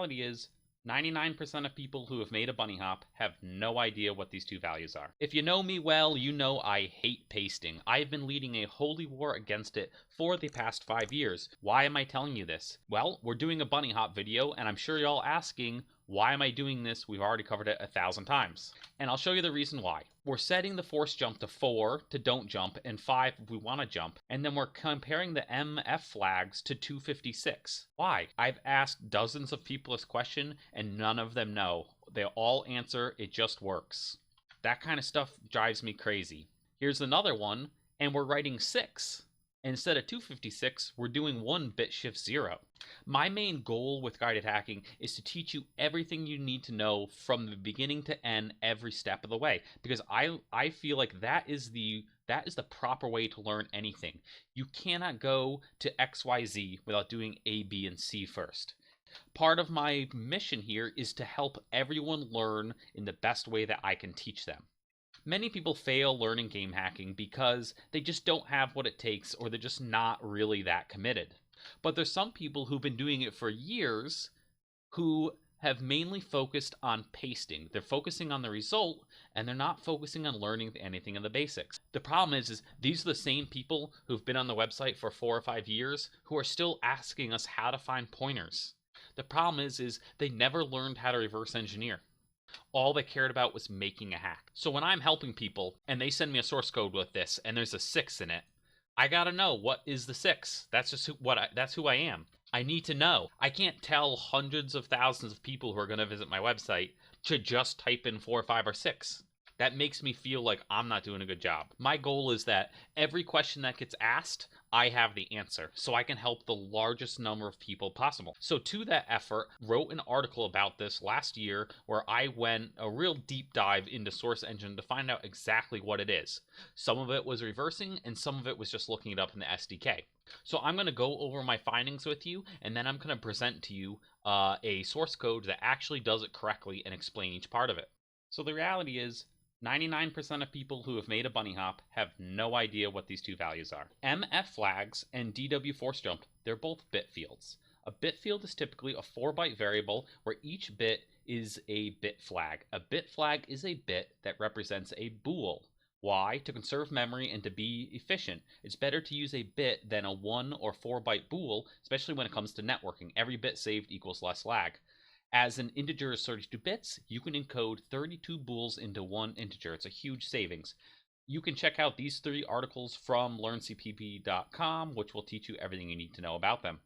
reality is 99% of people who have made a bunny hop have no idea what these two values are. If you know me well, you know I hate pasting. I've been leading a holy war against it for the past 5 years. Why am I telling you this? Well, we're doing a bunny hop video, and I'm sure you're all asking, why am I doing this? We've already covered it 1,000 times. And I'll show you the reason why. We're setting the force jump to 4 to don't jump, and 5 if we want to jump, and then we're comparing the MF flags to 256. Why? I've asked dozens of people this question, and none of them know. They all answer, it just works. That kind of stuff drives me crazy. Here's another one, and we're writing 6. Instead of 256, we're doing 1 bit shift 0. My main goal with guided hacking is to teach you everything you need to know from the beginning to end every step of the way, because I feel like that is the proper way to learn anything. You cannot go to XYZ without doing A, B, and C first. Part of my mission here is to help everyone learn in the best way that I can teach them. Many people fail learning game hacking because they just don't have what it takes, or they're just not really that committed. But there's some people who've been doing it for years who have mainly focused on pasting. They're focusing on the result, and they're not focusing on learning anything in the basics. The problem is these are the same people who've been on the website for 4 or 5 years who are still asking us how to find pointers. The problem is they never learned how to reverse engineer. All they cared about was making a hack. So when I'm helping people and they send me a source code with this and there's a 6 in it, I gotta know what is the 6. That's just that's who I am. I need to know. I can't tell hundreds of thousands of people who are going to visit my website to just type in 4, 5, or 6. That makes me feel like I'm not doing a good job. My goal is that every question that gets asked, I have the answer, so I can help the largest number of people possible. So to that effort, wrote an article about this last year where I went a real deep dive into Source Engine to find out exactly what it is. Some of it was reversing, and some of it was just looking it up in the SDK. So I'm going to go over my findings with you, and then I'm going to present to you a source code that actually does it correctly and explain each part of it. So the reality is, 99% of people who have made a bunny hop have no idea what these two values are. MF flags and dwForceJump, they're both bitfields. A bitfield is typically a 4-byte variable where each bit is a bitflag. A bitflag is a bit that represents a bool. Why? To conserve memory and to be efficient. It's better to use a bit than a 1 or 4-byte bool, especially when it comes to networking. Every bit saved equals less lag. As an integer is 32 bits, you can encode 32 bools into one integer. It's a huge savings. You can check out these 3 articles from learncpp.com, which will teach you everything you need to know about them.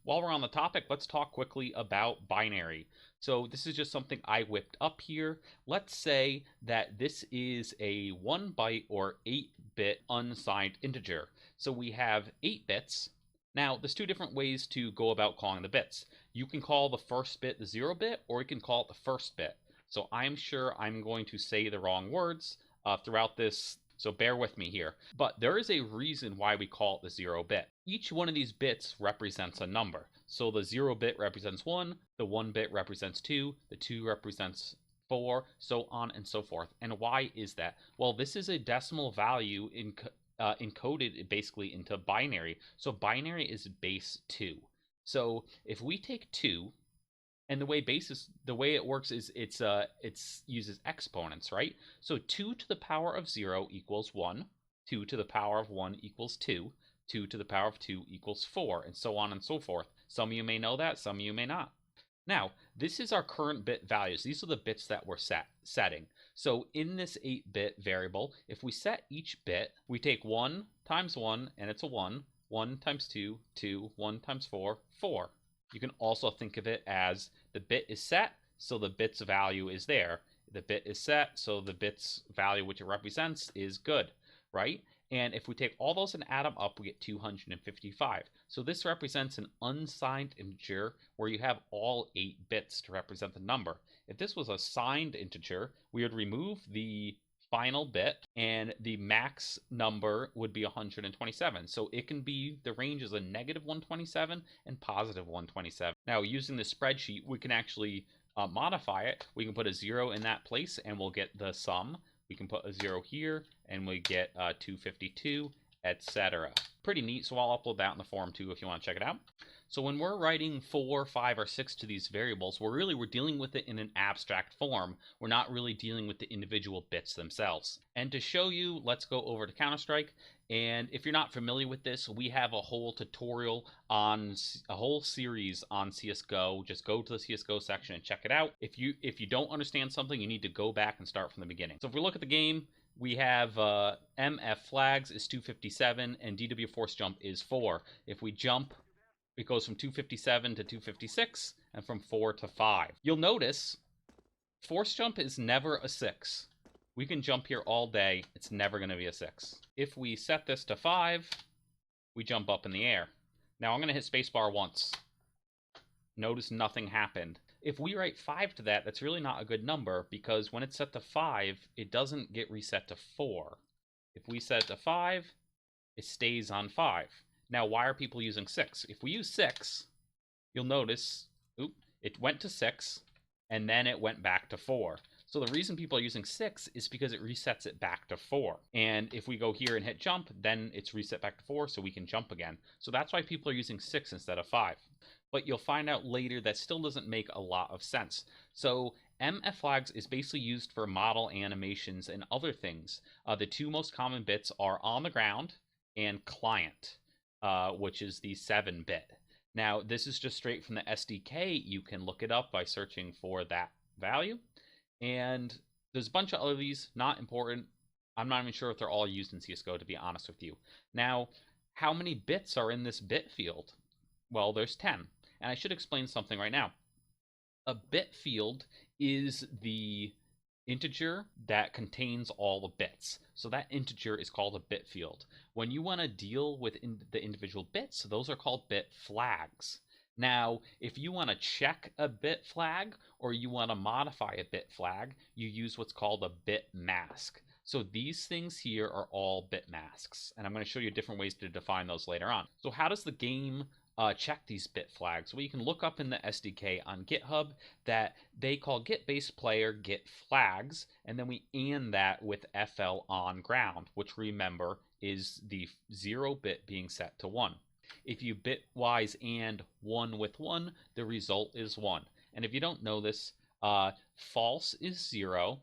While we're on the topic, let's talk quickly about binary. So this is just something I whipped up here. Let's say that this is a 1-byte or 8-bit unsigned integer. So we have 8 bits. Now, there's 2 different ways to go about calling the bits. You can call the first bit the 0 bit, or you can call it the first bit. So I'm sure I'm going to say the wrong words throughout this, so bear with me here. But there is a reason why we call it the 0 bit. Each one of these bits represents a number. So the 0 bit represents 1, the 1 bit represents 2, the 2 represents 4, so on and so forth. And why is that? Well, this is a decimal value encoded basically into binary. So binary is base 2. So if we take 2, and the way it works is it uses exponents, right? So 2 to the power of 0 equals 1, 2 to the power of 1 equals 2, 2 to the power of 2 equals 4, and so on and so forth. Some of you may know that, some of you may not. Now, this is our current bit values. These are the bits that we're setting. So in this 8-bit variable, if we set each bit, we take 1 times 1, and it's a 1, 1 times 2, 2, 1 times 4, 4. You can also think of it as the bit is set, so the bit's value is there. The bit is set, so the bit's value which it represents is good, right? And if we take all those and add them up, we get 255. So this represents an unsigned integer where you have all 8 bits to represent the number. If this was a signed integer, we would remove the final bit, and the max number would be 127. So it can be, the range is a negative 127 and positive 127. Now, using the spreadsheet, we can actually modify it. We can put a 0 in that place, and we'll get the sum. We can put a 0 here, and we get 252, etc. Pretty neat, so I'll upload that in the forum too if you want to check it out. So when we're writing 4, 5, or 6 to these variables, we're dealing with it in an abstract form. We're not really dealing with the individual bits themselves. And to show you, let's go over to Counter-Strike. And if you're not familiar with this, we have a whole tutorial on a whole series on CSGO. Just go to the CSGO section and check it out. If you don't understand something, you need to go back and start from the beginning. So if we look at the game, we have MF flags is 257 and dwForceJump is 4. If we jump, it goes from 257 to 256 and from 4 to 5. You'll notice force jump is never a 6. We can jump here all day. It's never going to be a 6. If we set this to 5, we jump up in the air. Now I'm going to hit spacebar once. Notice nothing happened. If we write 5 to that, that's really not a good number because when it's set to 5, it doesn't get reset to 4. If we set it to 5, it stays on 5. Now, why are people using 6? If we use 6, you'll notice, it went to 6, and then it went back to 4. So the reason people are using 6 is because it resets it back to 4. And if we go here and hit jump, then it's reset back to 4, so we can jump again. So that's why people are using 6 instead of 5. But you'll find out later that still doesn't make a lot of sense. So MF flags is basically used for model animations and other things. The two most common bits are on the ground and client. Which is the 7-bit. Now, this is just straight from the SDK. You can look it up by searching for that value. And there's a bunch of other these, not important. I'm not even sure if they're all used in CSGO, to be honest with you. Now, how many bits are in this bit field? Well, there's 10. And I should explain something right now. A bit field is the integer that contains all the bits. So that integer is called a bit field. When you want to deal with the individual bits, those are called bit flags. Now, if you want to check a bit flag or you want to modify a bit flag, you use what's called a bit mask. So these things here are all bit masks, and I'm going to show you different ways to define those later on. So how does the game check these bit flags? Well, you can look up in the SDK on GitHub that they call get base player get flags, and then we and that with FL on ground, which remember is the 0-bit being set to 1. If you bitwise and 1 with 1, the result is 1. And if you don't know this, false is 0,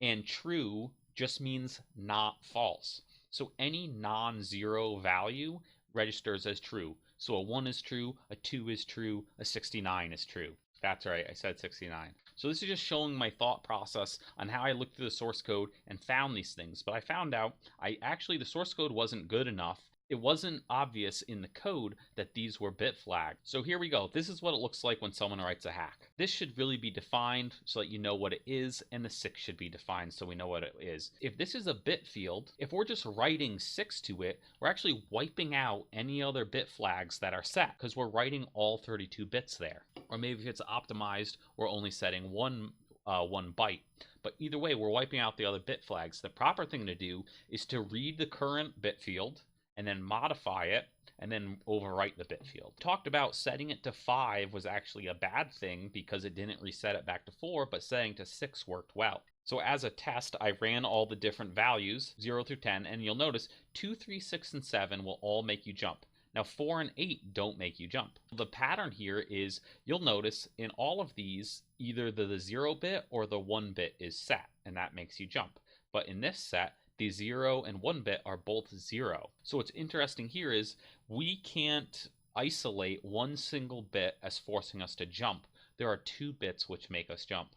and true just means not false. So any non-zero value registers as true. So a 1 is true, a 2 is true, a 69 is true. That's right, I said 69. So this is just showing my thought process on how I looked through the source code and found these things. But I found out the source code wasn't good enough. It wasn't obvious in the code that these were bit flagged. So here we go. This is what it looks like when someone writes a hack. This should really be defined so that you know what it is, and the 6 should be defined so we know what it is. If this is a bit field, if we're just writing 6 to it, we're actually wiping out any other bit flags that are set because we're writing all 32 bits there. Or maybe if it's optimized, we're only setting one byte. But either way, we're wiping out the other bit flags. The proper thing to do is to read the current bit field, and then modify it, and then overwrite the bit field. Talked about setting it to 5 was actually a bad thing because it didn't reset it back to 4, but setting to 6 worked well. So as a test, I ran all the different values, 0 through 10, and you'll notice 2, 3, 6, and 7 will all make you jump. Now 4 and 8 don't make you jump. The pattern here is, you'll notice in all of these, either the 0-bit or the 1-bit is set, and that makes you jump. But in this set, the 0 and 1-bit are both 0. So what's interesting here is we can't isolate one single bit as forcing us to jump. There are 2 bits which make us jump.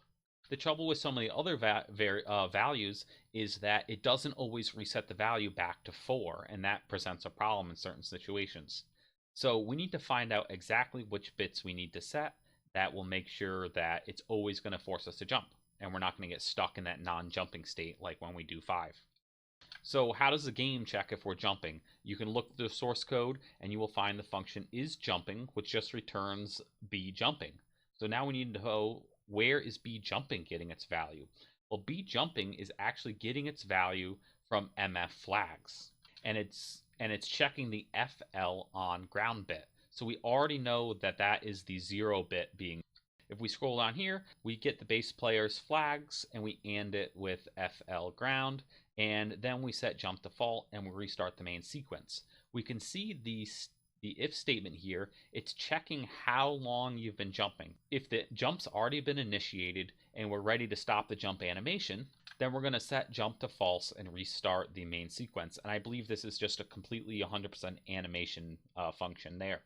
The trouble with some of the other values is that it doesn't always reset the value back to 4, and that presents a problem in certain situations. So we need to find out exactly which bits we need to set. That will make sure that it's always going to force us to jump, and we're not going to get stuck in that non-jumping state like when we do 5. So how does the game check if we're jumping? You can look at the source code and you will find the function is jumping, which just returns b jumping. So now we need to know, where is b jumping getting its value? Well, b jumping is actually getting its value from MF flags, and it's checking the FL on ground bit. So we already know that that is the 0-bit being. If we scroll down here, we get the base player's flags and we AND it with FL ground, and then we set jump default and we restart the main sequence. We can see the if statement here, it's checking how long you've been jumping. If the jump's already been initiated and we're ready to stop the jump animation, then we're going to set jump to false and restart the main sequence. And I believe this is just a completely 100% animation function there.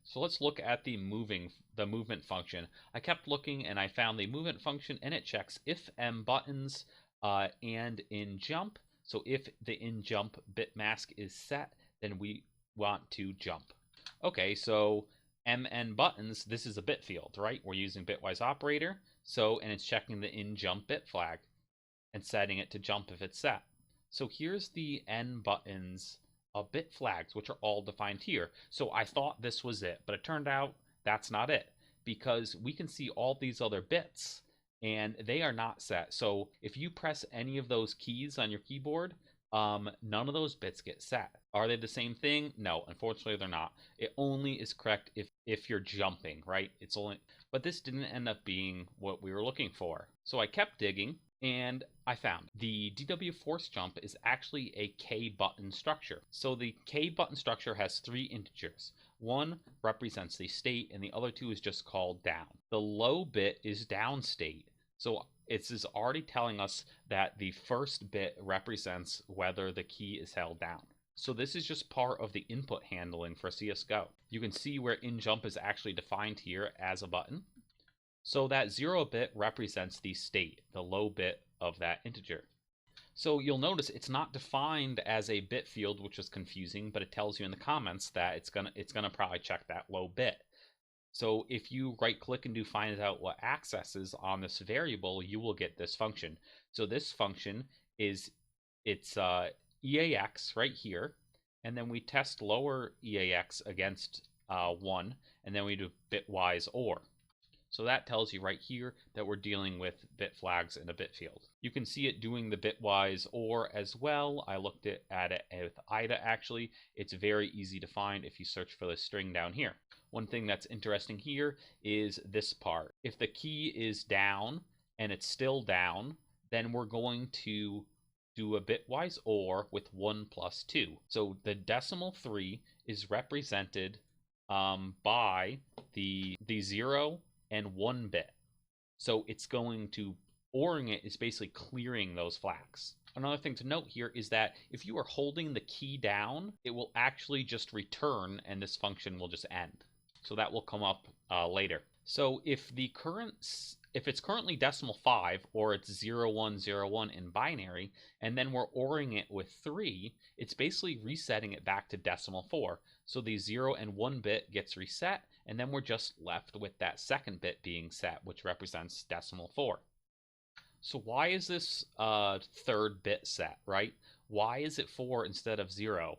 So let's look at the movement function. I kept looking and I found the movement function, and it checks if M buttons and in jump. So if the in jump bit mask is set, then we want to jump. Okay, so MN buttons, this is a bit field, right? We're using bitwise operator, and it's checking the in jump bit flag and setting it to jump if it's set. So here's the N buttons bit flags, which are all defined here. So I thought this was it, but it turned out that's not it, because we can see all these other bits and they are not set. So if you press any of those keys on your keyboard, none of those bits get set. Are they the same thing? No, unfortunately they're not. It only is correct if you're jumping, right? But this didn't end up being what we were looking for. So I kept digging and I found the dwForceJump is actually a K button structure. So the K button structure has 3 integers. One represents the state and the other 2 is just called down. The low bit is down state. So it is already telling us that the first bit represents whether the key is held down. So this is just part of the input handling for CSGO. You can see where in jump is actually defined here as a button. So that 0 bit represents the state, the low bit of that integer. So you'll notice it's not defined as a bit field, which is confusing, but it tells you in the comments that it's gonna probably check that low bit. So if you right click and do find out what accesses on this variable, you will get this function. So this function is EAX right here, and then we test lower EAX against 1, and then we do bitwise OR. So that tells you right here that we're dealing with bitflags in a bit field. You can see it doing the bitwise OR as well. I looked at it with IDA actually. It's very easy to find if you search for the string down here. One thing that's interesting here is this part. If the key is down and it's still down, then we're going to do a bitwise OR with 1 plus 2. So the decimal 3 is represented by the 0 and 1 bit. So it's going to, ORing it is basically clearing those flags. Another thing to note here is that if you are holding the key down, it will actually just return and this function will just end. So that will come up later. So if it's currently decimal 5 or it's 0101 in binary, and then we're ORing it with 3, it's basically resetting it back to decimal 4. So the 0 and 1 bit gets reset, and then we're just left with that second bit being set, which represents decimal 4. So why is this third bit set, right? Why is it 4 instead of 0?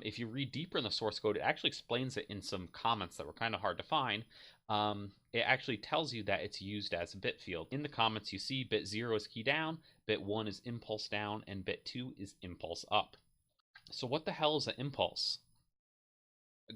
If you read deeper in the source code, it actually explains it in some comments that were kind of hard to find. It actually tells you that it's used as a bit field. In the comments, you see bit 0 is key down, bit 1 is impulse down, and bit 2 is impulse up. So what the hell is an impulse?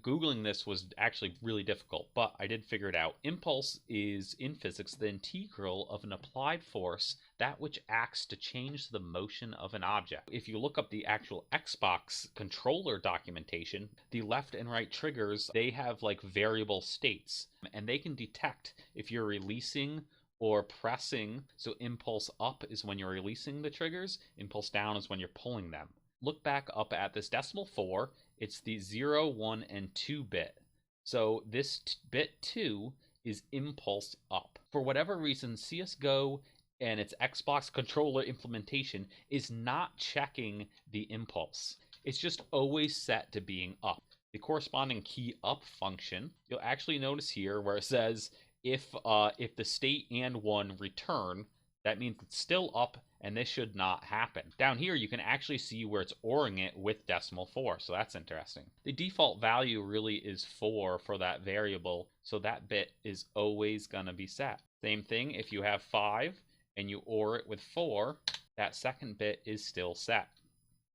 Googling this was actually really difficult, but I did figure it out. Impulse is, in physics, the integral of an applied force, that which acts to change the motion of an object. If you look up the actual Xbox controller documentation, the left and right triggers, they have like variable states, and they can detect if you're releasing or pressing. So impulse up is when you're releasing the triggers, impulse down is when you're pulling them. Look back up at this decimal 4, it's the 0, 1, and 2 bit. So this bit 2 is impulse up. For whatever reason, CSGO and its Xbox controller implementation is not checking the impulse. It's just always set to being up. The corresponding key up function, you'll actually notice here where it says if the state and 1 return, that means it's still up, and this should not happen. Down here, you can actually see where it's ORing it with decimal 4, so that's interesting. The default value really is 4 for that variable, so that bit is always gonna be set. Same thing, if you have 5 and you OR it with 4, that second bit is still set.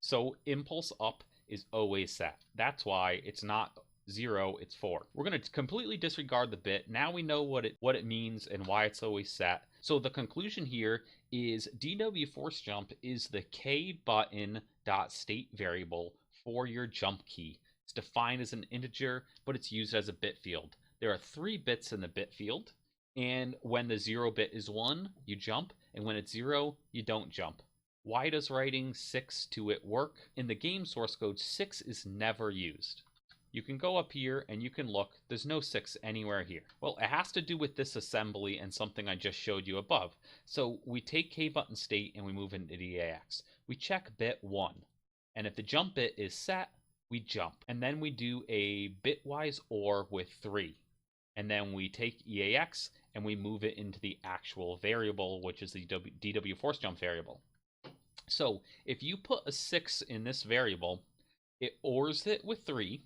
So impulse up is always set. That's why it's not 0, it's 4. We're going to completely disregard the bit. Now we know what it means and why it's always set. So the conclusion here is dwForceJump is the kButton.state variable for your jump key. It's defined as an integer, but it's used as a bit field. There are 3 bits in the bit field, and when the 0 bit is 1, you jump, and when it's 0, you don't jump. Why does writing 6 to it work? In the game source code, 6 is never used. You can go up here and you can look, there's no 6 anywhere here. Well, it has to do with this assembly and something I just showed you above. So we take kButton state and we move into the EAX. We check bit 1, and if the jump bit is set, we jump. And then we do a bitwise OR with 3. And then we take EAX and we move it into the actual variable, which is the dwForceJump variable. So if you put a 6 in this variable, it ORs it with 3.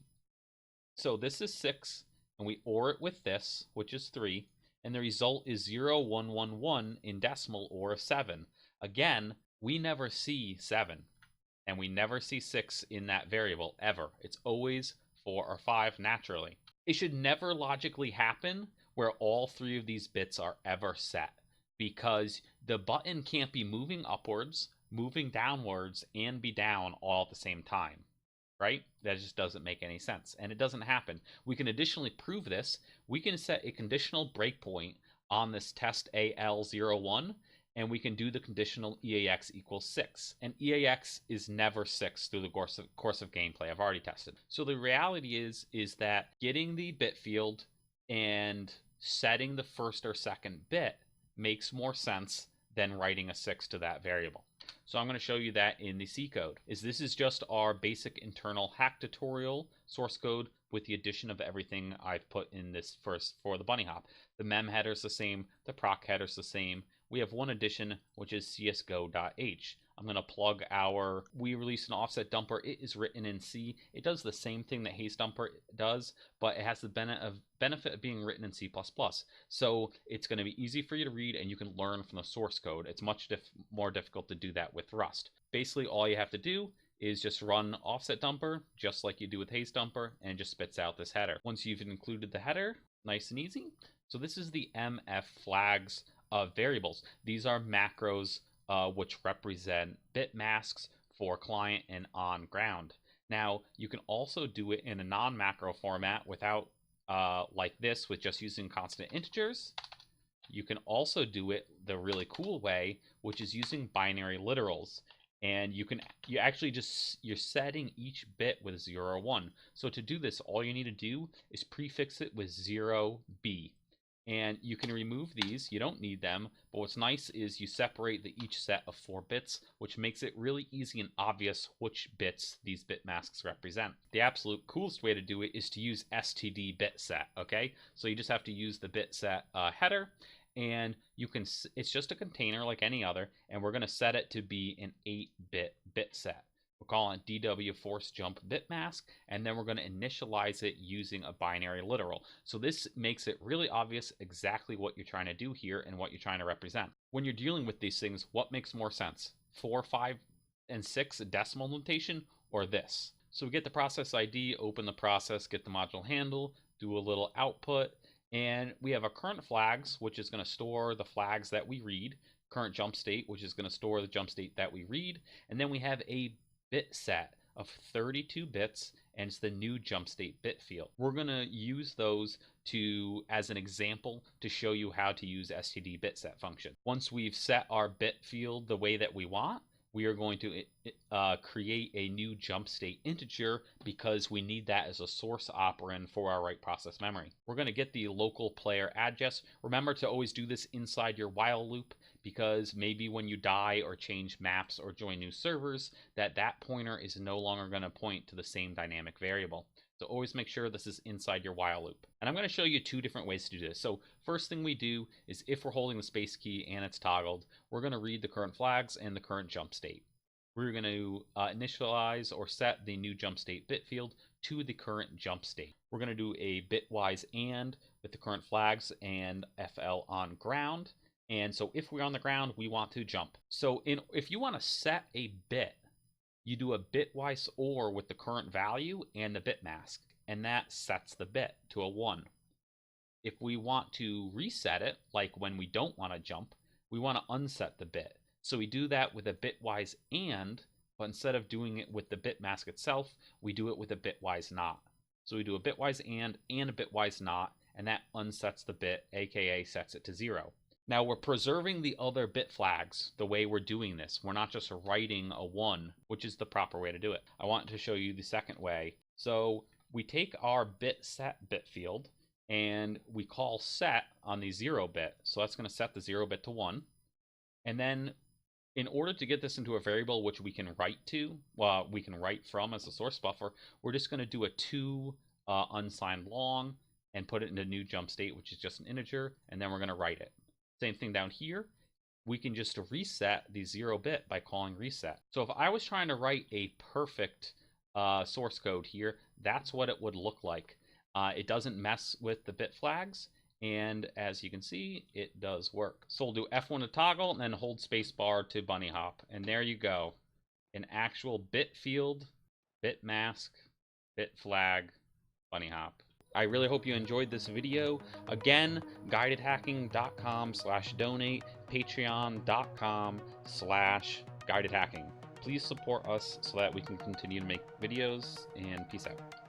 So this is 6, and we OR it with this, which is 3, and the result is 0, 1, 1, 1 in decimal, or a 7. Again, we never see 7, and we never see 6 in that variable, ever. It's always 4 or 5 naturally. It should never logically happen where all 3 of these bits are ever set, because the button can't be moving upwards, moving downwards, and be down all at the same time. Right? That just doesn't make any sense, and it doesn't happen. We can additionally prove this. We can set a conditional breakpoint on this test AL01, and we can do the conditional EAX equals 6. And EAX is never 6 through the course of gameplay. I've already tested. So the reality is that getting the bit field and setting the first or second bit makes more sense than writing a 6 to that variable. So I'm going to show you that in the C code. This is just our basic internal hack tutorial source code with the addition of everything I've put in this first for the BunnyHop. The mem header is the same, the proc header is the same. We have one addition, which is CSGO.h. I'm going to plug we release an offset dumper. It is written in C. It does the same thing that haze dumper does, but it has the benefit of being written in C++. So it's going to be easy for you to read, and you can learn from the source code. It's much more difficult to do that with Rust. Basically, all you have to do is just run offset dumper, just like you do with haze dumper, and it just spits out this header. Once you've included the header, nice and easy. So this is the MF flags of variables. These are macros which represent bit masks for client and on ground. Now, you can also do it in a non-macro format without like this, with just using constant integers. You can also do it the really cool way, which is using binary literals. And you're setting each bit with 0 or 1. So to do this, all you need to do is prefix it with 0B. And you can remove these, you don't need them, but what's nice is you separate each set of 4 bits, which makes it really easy and obvious which bits these bit masks represent. The absolute coolest way to do it is to use std bitset, okay? So you just have to use the bitset header, and it's just a container like any other, and we're gonna set it to be an 8-bit bitset. We're calling it dwForceJump bitmask, and then we're going to initialize it using a binary literal. So this makes it really obvious exactly what you're trying to do here and what you're trying to represent. When you're dealing with these things, what makes more sense? 4, 5, and 6 decimal notation, or this? So we get the process ID, open the process, get the module handle, do a little output, and we have our current flags, which is going to store the flags that we read, current jump state, which is going to store the jump state that we read, and then we have a bit set of 32 bits, and it's the new jump state bit field. We're going to use those as an example to show you how to use std bitset function. Once we've set our bit field the way that we want, we are going to create a new jump state integer, because we need that as a source operand for our write process memory. We're going to get the local player address. Remember to always do this inside your while loop, because maybe when you die or change maps or join new servers, that pointer is no longer going to point to the same dynamic variable. So always make sure this is inside your while loop. And I'm going to show you 2 different ways to do this. So first thing we do is, if we're holding the space key and it's toggled, we're going to read the current flags and the current jump state. We're going to initialize or set the new jump state bit field to the current jump state. We're going to do a bitwise AND with the current flags and FL on ground. And so if we're on the ground, we want to jump. So if you want to set a bit, you do a bitwise OR with the current value and the bit mask, and that sets the bit to a 1. If we want to reset it, like when we don't want to jump, we want to unset the bit. So we do that with a bitwise AND, but instead of doing it with the bit mask itself, we do it with a bitwise NOT. So we do a bitwise AND and a bitwise NOT, and that unsets the bit, aka sets it to 0. Now we're preserving the other bit flags the way we're doing this. We're not just writing a 1, which is the proper way to do it. I want to show you the second way. So we take our bit set bit field and we call set on the 0 bit. So that's going to set the 0 bit to 1. And then in order to get this into a variable which we can write to, we can write from as a source buffer, we're just going to do a 2 unsigned long and put it into new jump state, which is just an integer, and then we're going to write it. Same thing down here. We can just reset the 0 bit by calling reset. So if I was trying to write a perfect source code here, that's what it would look like. It doesn't mess with the bit flags, and as you can see, it does work. So we'll do F1 to toggle and then hold spacebar to BunnyHop, and there you go. An actual bit field, bit mask, bit flag, BunnyHop. I really hope you enjoyed this video. Again, guidedhacking.com/donate, patreon.com/guidedhacking. Please support us so that we can continue to make videos, and peace out.